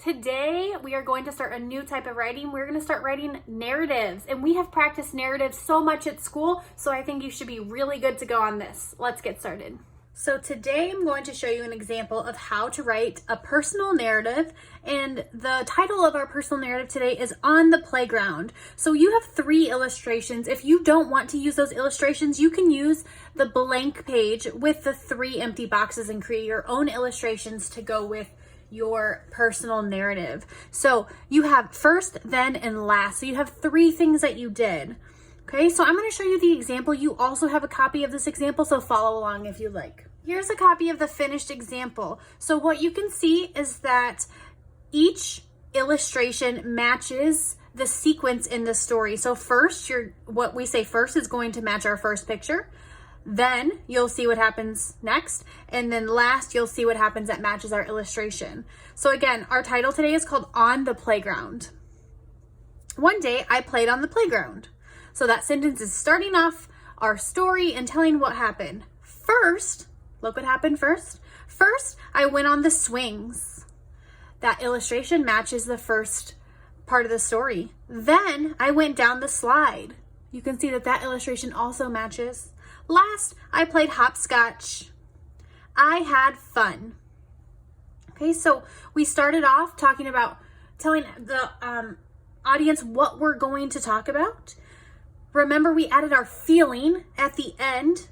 today we are going to start a new type of writing. We're going to start writing narratives, and we have practiced narratives so much at school, so I think you should be really good to go on this. Let's get started. So today I'm going to show you an example of how to write a personal narrative, and the title of our personal narrative today is On the Playground. So you have 3 illustrations. If you don't want to use those illustrations, you can use the blank page with the 3 empty boxes and create your own illustrations to go with your personal narrative. So you have first, then, and last. So you have 3 things that you did. Okay, so I'm going to show you the example. You also have a copy of this example, so follow along if you like. Here's a copy of the finished example. So what you can see is that each illustration matches the sequence in the story. So first, what we say first is going to match our first picture. Then you'll see what happens next. And then last, you'll see what happens that matches our illustration. So again, our title today is called On the Playground. One day I played on the playground. So that sentence is starting off our story and telling what happened. First, look what happened first. First, I went on the swings. That illustration matches the first part of the story. Then I went down the slide. You can see that that illustration also matches. Last, I played hopscotch. I had fun. Okay, so we started off talking about telling the audience what we're going to talk about. Remember, we added our feeling at the end,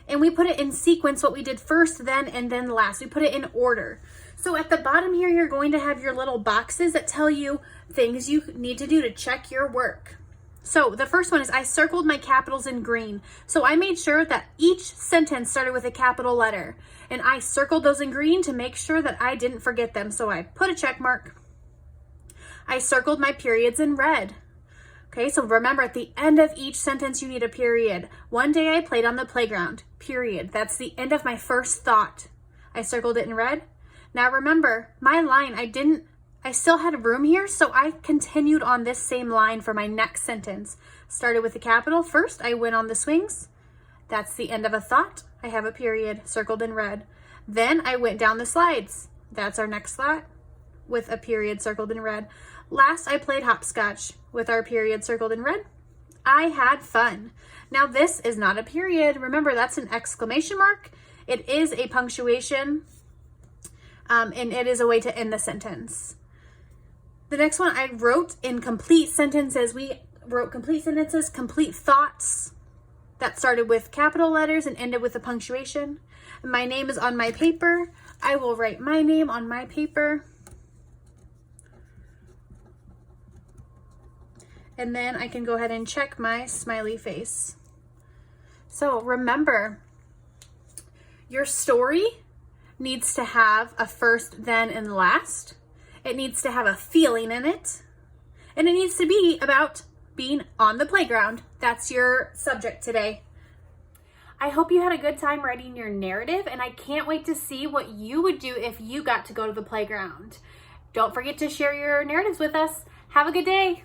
and we put it in sequence, what we did first, then, and then last. We put it in order. So at the bottom here, you're going to have your little boxes that tell you things you need to do to check your work. So the first one is I circled my capitals in green. So I made sure that each sentence started with a capital letter, and I circled those in green to make sure that I didn't forget them. So I put a check mark. I circled my periods in red. Okay, so remember, at the end of each sentence, you need a period. One day I played on the playground, period. That's the end of my first thought. I circled it in red. Now remember, my line, I still had room here, so I continued on this same line for my next sentence. Started with a capital. First, I went on the swings. That's the end of a thought. I have a period circled in red. Then I went down the slides. That's our next thought with a period circled in red. Last, I played hopscotch with our period circled in red. I had fun. Now this is not a period. Remember, that's an exclamation mark. It is a punctuation, and it is a way to end the sentence. The next one, I wrote in complete sentences. We wrote complete sentences, complete thoughts that started with capital letters and ended with a punctuation. My name is on my paper. I will write my name on my paper. And then I can go ahead and check my smiley face. So remember, your story needs to have a first, then, and last. It needs to have a feeling in it. And it needs to be about being on the playground. That's your subject today. I hope you had a good time writing your narrative, and I can't wait to see what you would do if you got to go to the playground. Don't forget to share your narratives with us. Have a good day.